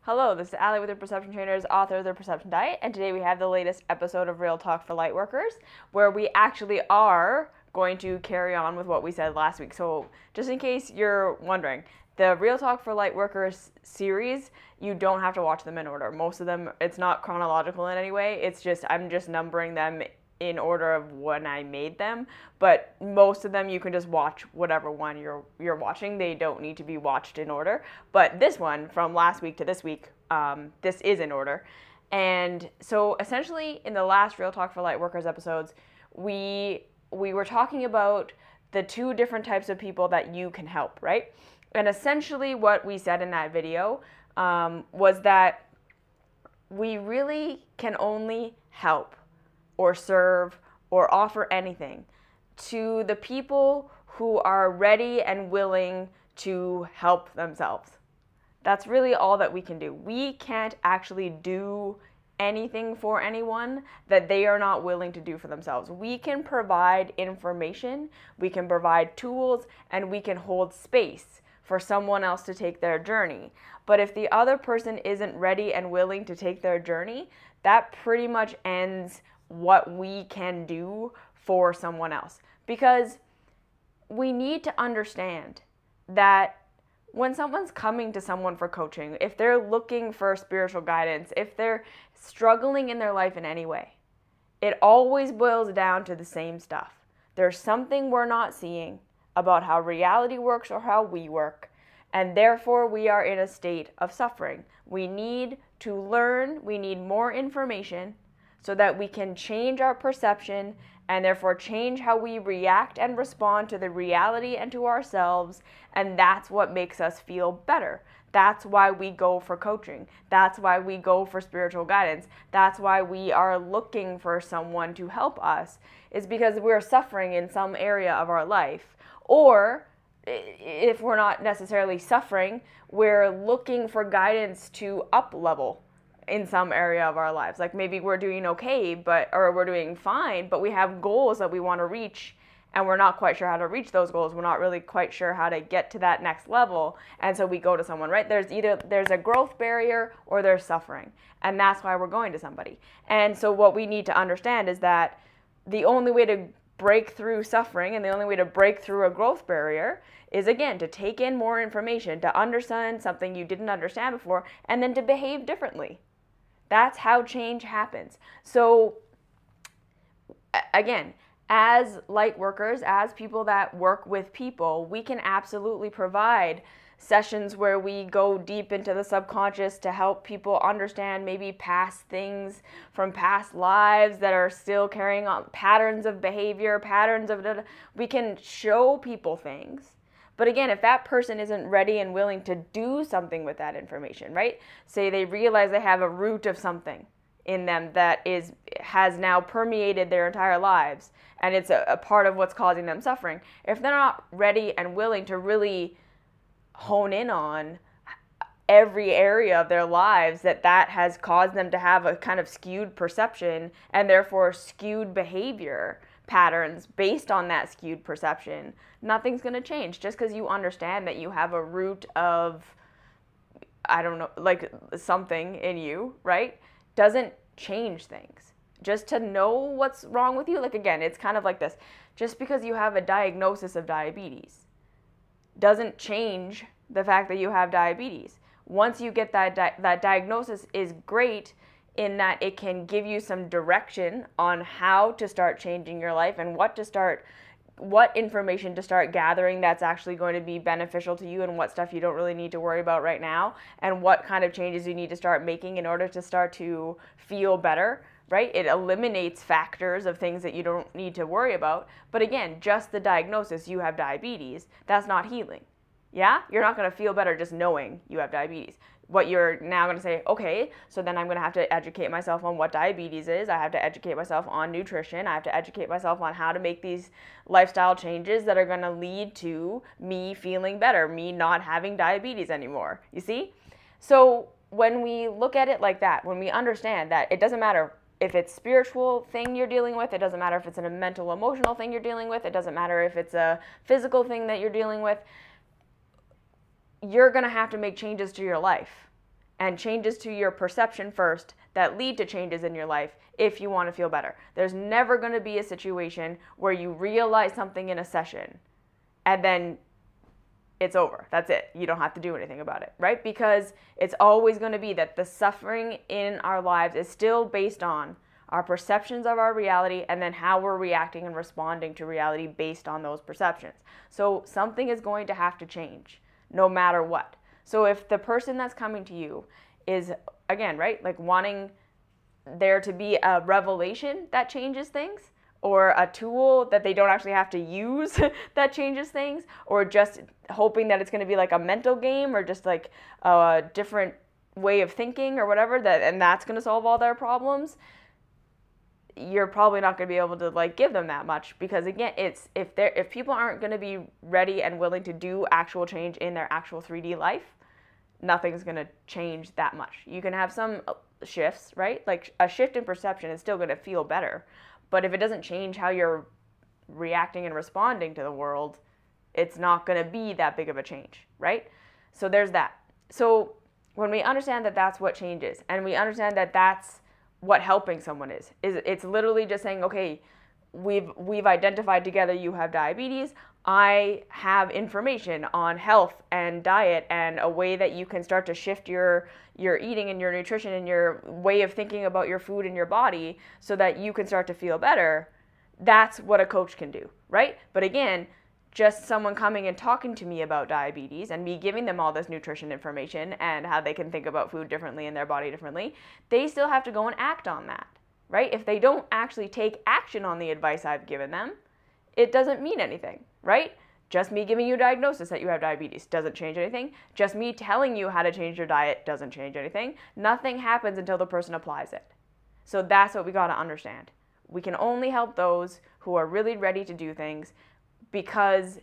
Hello, this is Allie with the Perception Trainers, author of The Perception Diet, and today we have the latest episode of Real Talk for Lightworkers, where we actually are going to carry on with what we said last week. So just in case you're wondering, the Real Talk for Lightworkers series, you don't have to watch them in order. Most of them, it's not chronological in any way. It's just, I'm just numbering them in order of when I made them, but most of them you can just watch whatever one you're watching. They don't need to be watched in order. But this one, from last week to this week, this is in order. And so essentially in the last Real Talk for Lightworkers episodes, we were talking about the two different types of people that you can help, right? And essentially what we said in that video was that we really can only help or serve or offer anything to the people who are ready and willing to help themselves. That's really all that we can do. We can't actually do anything for anyone that they are not willing to do for themselves. We can provide information, we can provide tools, and we can hold space for someone else to take their journey. But if the other person isn't ready and willing to take their journey, that pretty much ends what we can do for someone else. Because we need to understand that when someone's coming to someone for coaching, if they're looking for spiritual guidance, if they're struggling in their life in any way, it always boils down to the same stuff. There's something we're not seeing about how reality works or how we work, and therefore we are in a state of suffering. We need to learn, we need more information, so that we can change our perception and therefore change how we react and respond to the reality and to ourselves, and that's what makes us feel better. That's why we go for coaching. That's why we go for spiritual guidance. That's why we are looking for someone to help us, is because we're suffering in some area of our life. Or if we're not necessarily suffering, we're looking for guidance to up-level in some area of our lives. Like maybe we're doing okay, or we're doing fine, but we have goals that we want to reach and we're not quite sure how to reach those goals. We're not really quite sure how to get to that next level. And so we go to someone, right? There's a growth barrier or there's suffering. And that's why we're going to somebody. And so what we need to understand is that the only way to break through suffering and the only way to break through a growth barrier is, again, to take in more information, to understand something you didn't understand before, and then to behave differently. That's how change happens. So again, as light workers, as people that work with people, we can absolutely provide sessions where we go deep into the subconscious to help people understand maybe past things from past lives that are still carrying on patterns of behavior, we can show people things. But again, if that person isn't ready and willing to do something with that information, right? Say they realize they have a root of something in them that has now permeated their entire lives, and it's a part of what's causing them suffering. If they're not ready and willing to really hone in on every area of their lives that has caused them to have a kind of skewed perception and therefore skewed behavior patterns based on that skewed perception, nothing's going to change. Just because you understand that you have a root of, I don't know, like something in you, right, doesn't change things. Just to know what's wrong with you, like again, it's kind of like this. Just because you have a diagnosis of diabetes doesn't change the fact that you have diabetes. Once you get that diagnosis is great in that it can give you some direction on how to start changing your life and what information to start gathering that's actually going to be beneficial to you and what stuff you don't really need to worry about right now and what kind of changes you need to start making in order to start to feel better, right? It eliminates factors of things that you don't need to worry about. But again, just the diagnosis, you have diabetes, that's not healing. Yeah? You're not going to feel better just knowing you have diabetes. What you're now going to say, okay, so then I'm going to have to educate myself on what diabetes is. I have to educate myself on nutrition. I have to educate myself on how to make these lifestyle changes that are going to lead to me feeling better, me not having diabetes anymore. You see? So when we look at it like that, when we understand that it doesn't matter if it's spiritual thing you're dealing with, it doesn't matter if it's a mental, emotional thing you're dealing with, it doesn't matter if it's a physical thing that you're dealing with, you're going to have to make changes to your life. and changes to your perception first that lead to changes in your life if you want to feel better. There's never going to be a situation where you realize something in a session and then it's over. That's it. You don't have to do anything about it, right? Because it's always going to be that the suffering in our lives is still based on our perceptions of our reality and then how we're reacting and responding to reality based on those perceptions. So something is going to have to change no matter what. So if the person that's coming to you is, again, right, like wanting there to be a revelation that changes things, or a tool that they don't actually have to use that changes things, or just hoping that it's going to be like a mental game or just like a different way of thinking or whatever, and that's going to solve all their problems, you're probably not going to be able to like give them that much, because again, it's if people aren't going to be ready and willing to do actual change in their actual 3D life, nothing's going to change that much. You can have some shifts, right? Like a shift in perception is still going to feel better, but if it doesn't change how you're reacting and responding to the world, it's not going to be that big of a change, right? So there's that. So when we understand that that's what change is, and we understand that that's what helping someone is it's literally just saying, okay, we've identified together you have diabetes. I have information on health and diet and a way that you can start to shift your eating and your nutrition and your way of thinking about your food and your body so that you can start to feel better. That's what a coach can do, right? But again, just someone coming and talking to me about diabetes and me giving them all this nutrition information and how they can think about food differently and their body differently, they still have to go and act on that, right? If they don't actually take action on the advice I've given them, it doesn't mean anything, right? Just me giving you a diagnosis that you have diabetes doesn't change anything. Just me telling you how to change your diet doesn't change anything. Nothing happens until the person applies it. So that's what we got to understand. We can only help those who are really ready to do things, because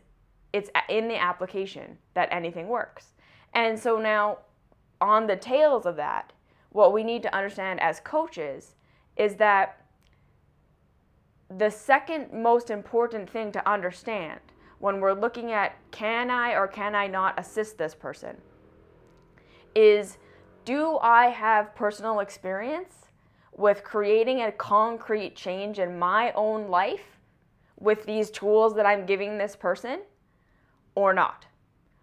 it's in the application that anything works. And so now, on the tails of that, what we need to understand as coaches is that the second most important thing to understand when we're looking at can I or can I not assist this person is, do I have personal experience with creating a concrete change in my own life with these tools that I'm giving this person or not?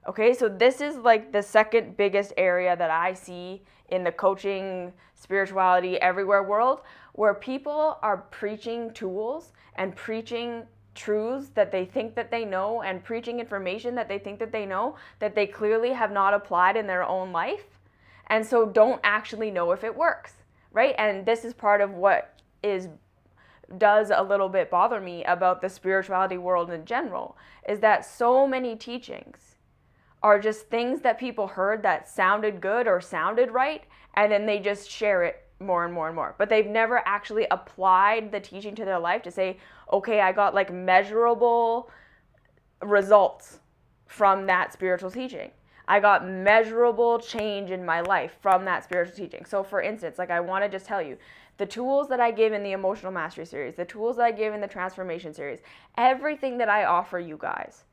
Okay, so this is like the second biggest area that I see in the coaching, spirituality, everywhere world, where people are preaching tools and preaching truths that they think that they know and preaching information that they think that they know that they clearly have not applied in their own life, and so don't actually know if it works, right? And this is part of what does a little bit bother me about the spirituality world in general, is that so many teachings are just things that people heard that sounded good or sounded right, and then they just share it more and more and more. But they've never actually applied the teaching to their life to say, okay, I got like measurable results from that spiritual teaching. I got measurable change in my life from that spiritual teaching. So for instance, like I want to just tell you, the tools that I give in the Emotional Mastery series, the tools that I give in the Transformation series, everything that I offer you guys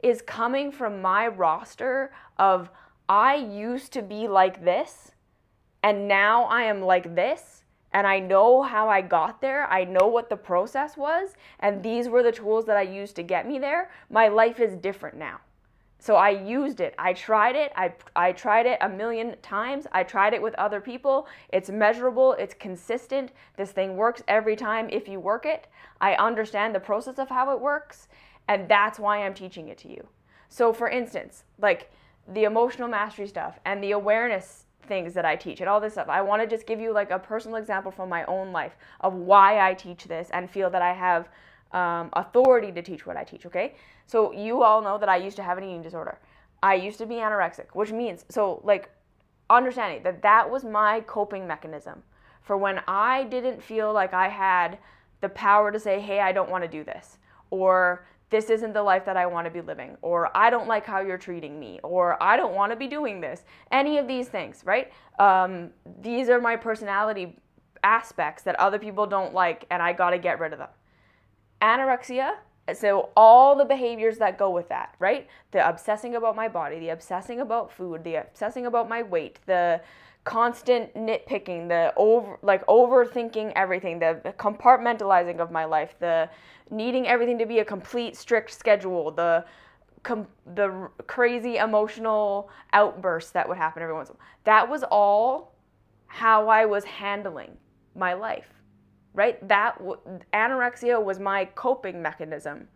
is coming from my roster of I used to be like this and now I am like this, and I know how I got there. I know what the process was, and these were the tools that I used to get me there. My life is different now. So I used it. I tried it. I tried it a million times. I tried it with other people. It's measurable. It's consistent. This thing works every time if you work it. I understand the process of how it works, and that's why I'm teaching it to you. So for instance, like the emotional mastery stuff and the awareness things that I teach and all this stuff, I want to just give you like a personal example from my own life of why I teach this and feel that I have authority to teach what I teach, okay? So you all know that I used to have an eating disorder. I used to be anorexic, which means, so like understanding that that was my coping mechanism for when I didn't feel like I had the power to say, hey, I don't want to do this, or this isn't the life that I want to be living, or I don't like how you're treating me, or I don't want to be doing this. Any of these things, right? These are my personality aspects that other people don't like, and I got to get rid of them. Anorexia, so all the behaviors that go with that, right? The obsessing about my body, the obsessing about food, the obsessing about my weight, the constant nitpicking, the overthinking everything, the compartmentalizing of my life, the needing everything to be a complete strict schedule, the crazy emotional outbursts that would happen every once in a while. That was all how I was handling my life, right? Anorexia was my coping mechanism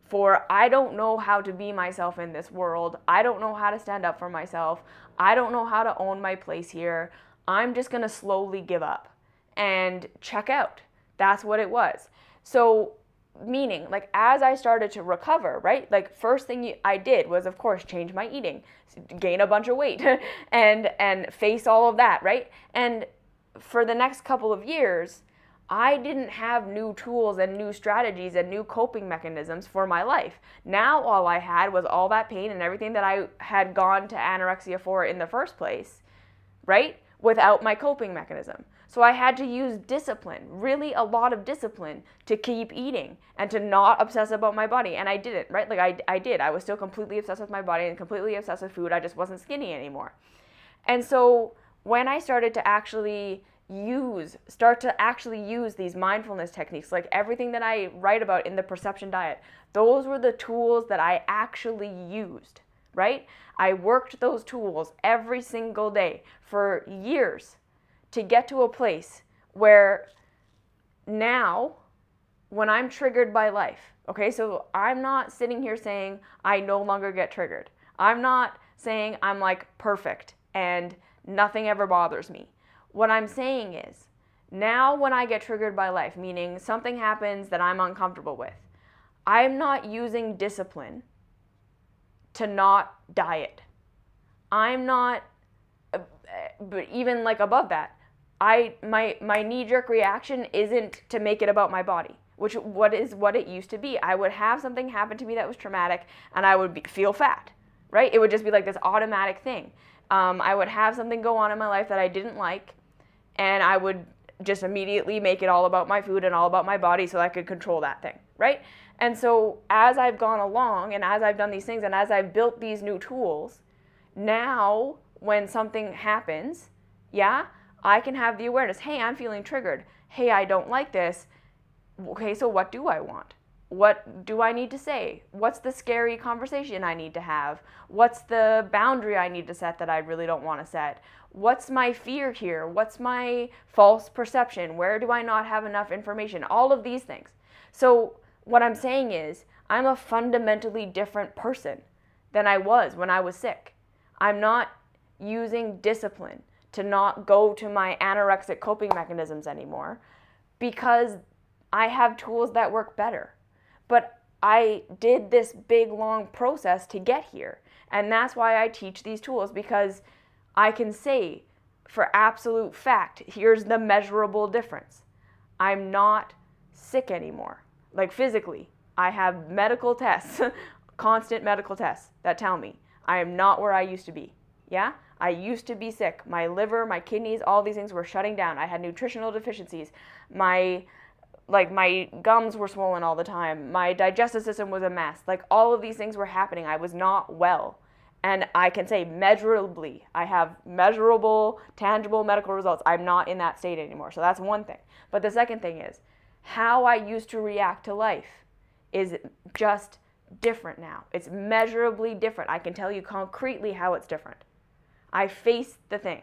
for I don't know how to be myself in this world. I don't know how to stand up for myself. I don't know how to own my place here. I'm just going to slowly give up and check out. That's what it was. So meaning, like, as I started to recover, right? Like, first thing I did was, of course, change my eating, gain a bunch of weight, and face all of that, right? And for the next couple of years, I didn't have new tools and new strategies and new coping mechanisms for my life. Now all I had was all that pain and everything that I had gone to anorexia for in the first place, right? Without my coping mechanism. So I had to use discipline, really a lot of discipline, to keep eating and to not obsess about my body. And I didn't, right? Like I did. I was still completely obsessed with my body and completely obsessed with food. I just wasn't skinny anymore. And so when I started to actually use these mindfulness techniques, like everything that I write about in the Perception Diet, those were the tools that I actually used, right? I worked those tools every single day for years to get to a place where now, when I'm triggered by life, okay, so I'm not sitting here saying I no longer get triggered. I'm not saying I'm like perfect and nothing ever bothers me. What I'm saying is, now when I get triggered by life, meaning something happens that I'm uncomfortable with, I'm not using discipline to not diet. I'm not, but even like above that, my knee-jerk reaction isn't to make it about my body, which what it used to be. I would have something happen to me that was traumatic, and I would feel fat, right? It would just be like this automatic thing. I would have something go on in my life that I didn't like, and I would just immediately make it all about my food and all about my body so I could control that thing, right? And so as I've gone along and as I've done these things and as I've built these new tools, now when something happens, yeah, I can have the awareness, hey, I'm feeling triggered. Hey, I don't like this. Okay, so what do I want? What do I need to say? What's the scary conversation I need to have? What's the boundary I need to set that I really don't want to set? What's my fear here? What's my false perception? Where do I not have enough information? All of these things. So what I'm saying is, I'm a fundamentally different person than I was when I was sick. I'm not using discipline to not go to my anorexic coping mechanisms anymore because I have tools that work better. But I did this big, long process to get here. And that's why I teach these tools, because I can say for absolute fact, here's the measurable difference. I'm not sick anymore. Like physically, I have medical tests, constant medical tests that tell me I am not where I used to be. Yeah? I used to be sick. My liver, my kidneys, all these things were shutting down. I had nutritional deficiencies. My gums were swollen all the time. My digestive system was a mess. Like all of these things were happening. I was not well. And I can say measurably, I have measurable, tangible medical results. I'm not in that state anymore. So that's one thing. But the second thing is, how I used to react to life is just different now. It's measurably different. I can tell you concretely how it's different. I face the thing.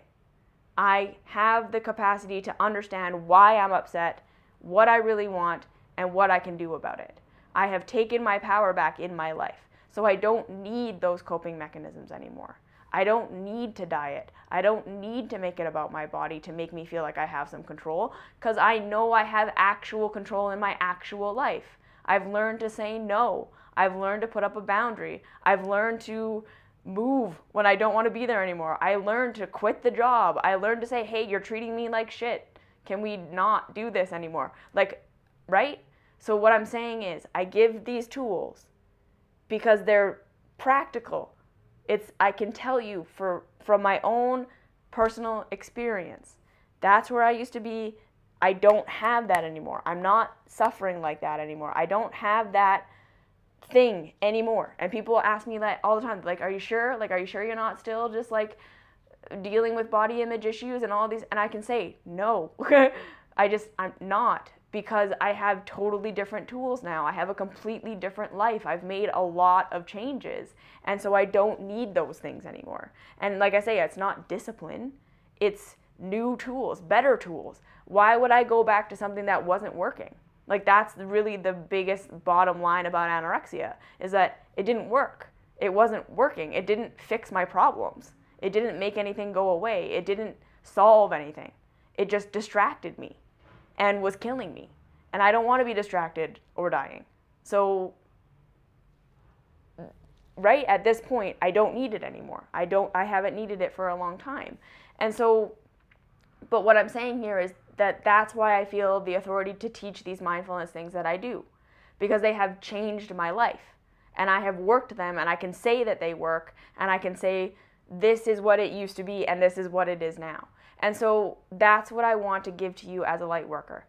I have the capacity to understand why I'm upset, what I really want, and what I can do about it. I have taken my power back in my life. So I don't need those coping mechanisms anymore. I don't need to diet. I don't need to make it about my body to make me feel like I have some control, because I know I have actual control in my actual life. I've learned to say no. I've learned to put up a boundary. I've learned to move when I don't want to be there anymore. I learned to quit the job. I learned to say, hey, you're treating me like shit. Can we not do this anymore? Like, right? So what I'm saying is, I give these tools because they're practical. I can tell you from my own personal experience. That's where I used to be. I don't have that anymore. I'm not suffering like that anymore. I don't have that thing anymore. And people ask me that all the time. Like, are you sure? Like, are you sure you're not still just like dealing with body image issues and all these, and I can say no. I'm not, because I have totally different tools now. I have a completely different life. I've made a lot of changes, and so I don't need those things anymore. And like I say, it's not discipline, it's new tools, better tools. Why would I go back to something that wasn't working? Like, that's really the biggest bottom line about anorexia, is that it didn't work. It wasn't working. It didn't fix my problems. It didn't make anything go away. It didn't solve anything. It just distracted me and was killing me. And I don't want to be distracted or dying. So, right at this point, I don't need it anymore. I haven't needed it for a long time. And so, but what I'm saying here is that that's why I feel the authority to teach these mindfulness things that I do, because they have changed my life. And I have worked them, and I can say that they work, and I can say this is what it used to be, and this is what it is now. And so that's what I want to give to you as a light worker.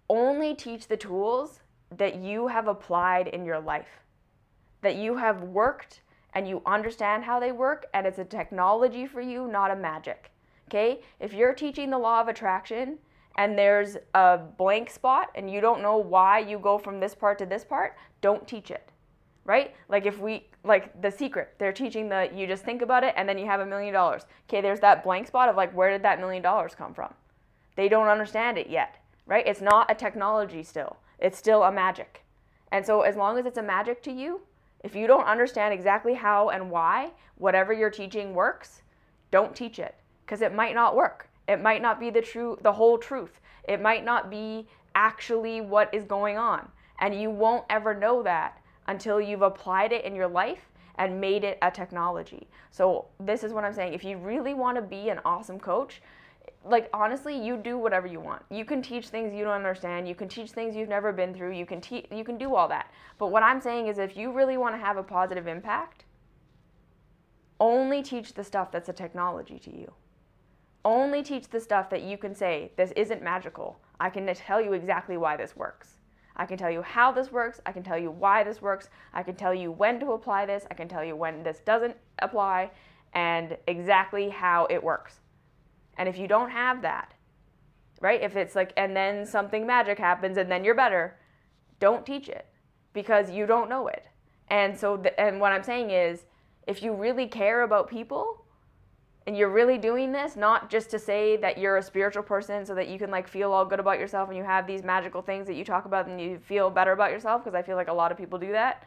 Only teach the tools that you have applied in your life, that you have worked and you understand how they work, and it's a technology for you, not a magic. Okay? If you're teaching the law of attraction and there's a blank spot and you don't know why you go from this part to this part, don't teach it. Right? Like The Secret, they're teaching you just think about it and then you have $1 million. Okay, there's that blank spot of like, where did that $1 million come from? They don't understand it yet, right? It's not a technology still. It's still a magic. And so as long as it's a magic to you, if you don't understand exactly how and why whatever you're teaching works, don't teach it, because it might not work. It might not be the whole truth. It might not be actually what is going on. And you won't ever know that until you've applied it in your life and made it a technology. So this is what I'm saying. If you really want to be an awesome coach, like, honestly, you do whatever you want. You can teach things you don't understand. You can teach things you've never been through. You can do all that. But what I'm saying is, if you really want to have a positive impact, only teach the stuff that's a technology to you. Only teach the stuff that you can say, this isn't magical. I can tell you exactly why this works. I can tell you how this works. I can tell you why this works. I can tell you when to apply this. I can tell you when this doesn't apply, and exactly how it works. And if you don't have that, right, if it's like, and then something magic happens and then you're better, don't teach it, because you don't know it. And so, and what I'm saying is, if you really care about people and you're really doing this, not just to say that you're a spiritual person so that you can like feel all good about yourself and you have these magical things that you talk about and you feel better about yourself, because I feel like a lot of people do that.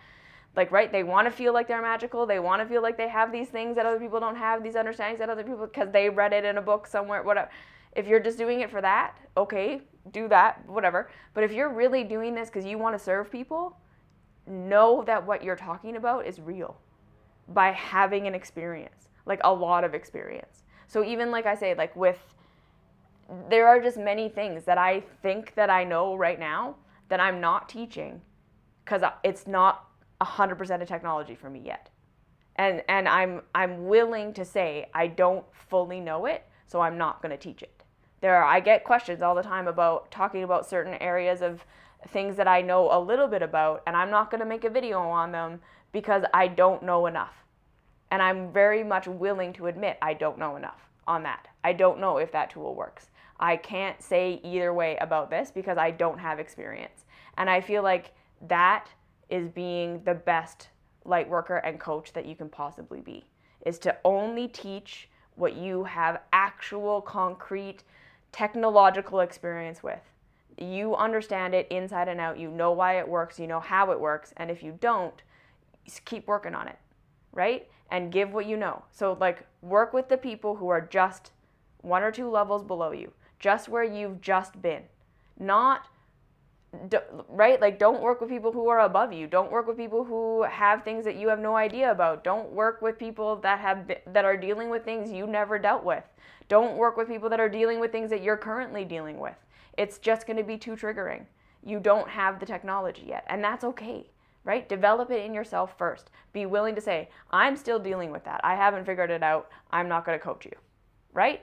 Like, right, they want to feel like they're magical. They want to feel like they have these things that other people don't have, these understandings that other people, because they read it in a book somewhere, whatever. If you're just doing it for that, okay, do that, whatever. But if you're really doing this because you want to serve people, know that what you're talking about is real by having an experience, like a lot of experience. So even like I say, like there are just many things that I think that I know right now that I'm not teaching because it's not 100% of technology for me yet. And I'm willing to say I don't fully know it, so I'm not going to teach it. I get questions all the time about talking about certain areas of things that I know a little bit about, and I'm not going to make a video on them because I don't know enough. And I'm very much willing to admit I don't know enough on that. I don't know if that tool works. I can't say either way about this because I don't have experience. And I feel like that is being the best light worker and coach that you can possibly be, is to only teach what you have actual, concrete, technological experience with. You understand it inside and out. You know why it works. You know how it works. And if you don't, keep working on it, right? And give what you know. So like, work with the people who are just 1 or 2 levels below you, just where you've just been. Right? Like, don't work with people who are above you. Don't work with people who have things that you have no idea about. Don't work with people that are dealing with things you never dealt with. Don't work with people that are dealing with things that you're currently dealing with. It's just going to be too triggering. You don't have the technology yet, and that's okay, right? Develop it in yourself first. Be willing to say, I'm still dealing with that. I haven't figured it out. I'm not going to coach you, right?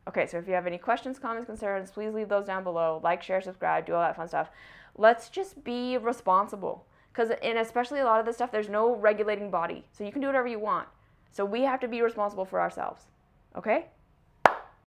Okay, so if you have any questions, comments, concerns, please leave those down below. Like, share, subscribe, do all that fun stuff. Let's just be responsible. Because in especially a lot of this stuff, there's no regulating body. So you can do whatever you want. So we have to be responsible for ourselves. Okay?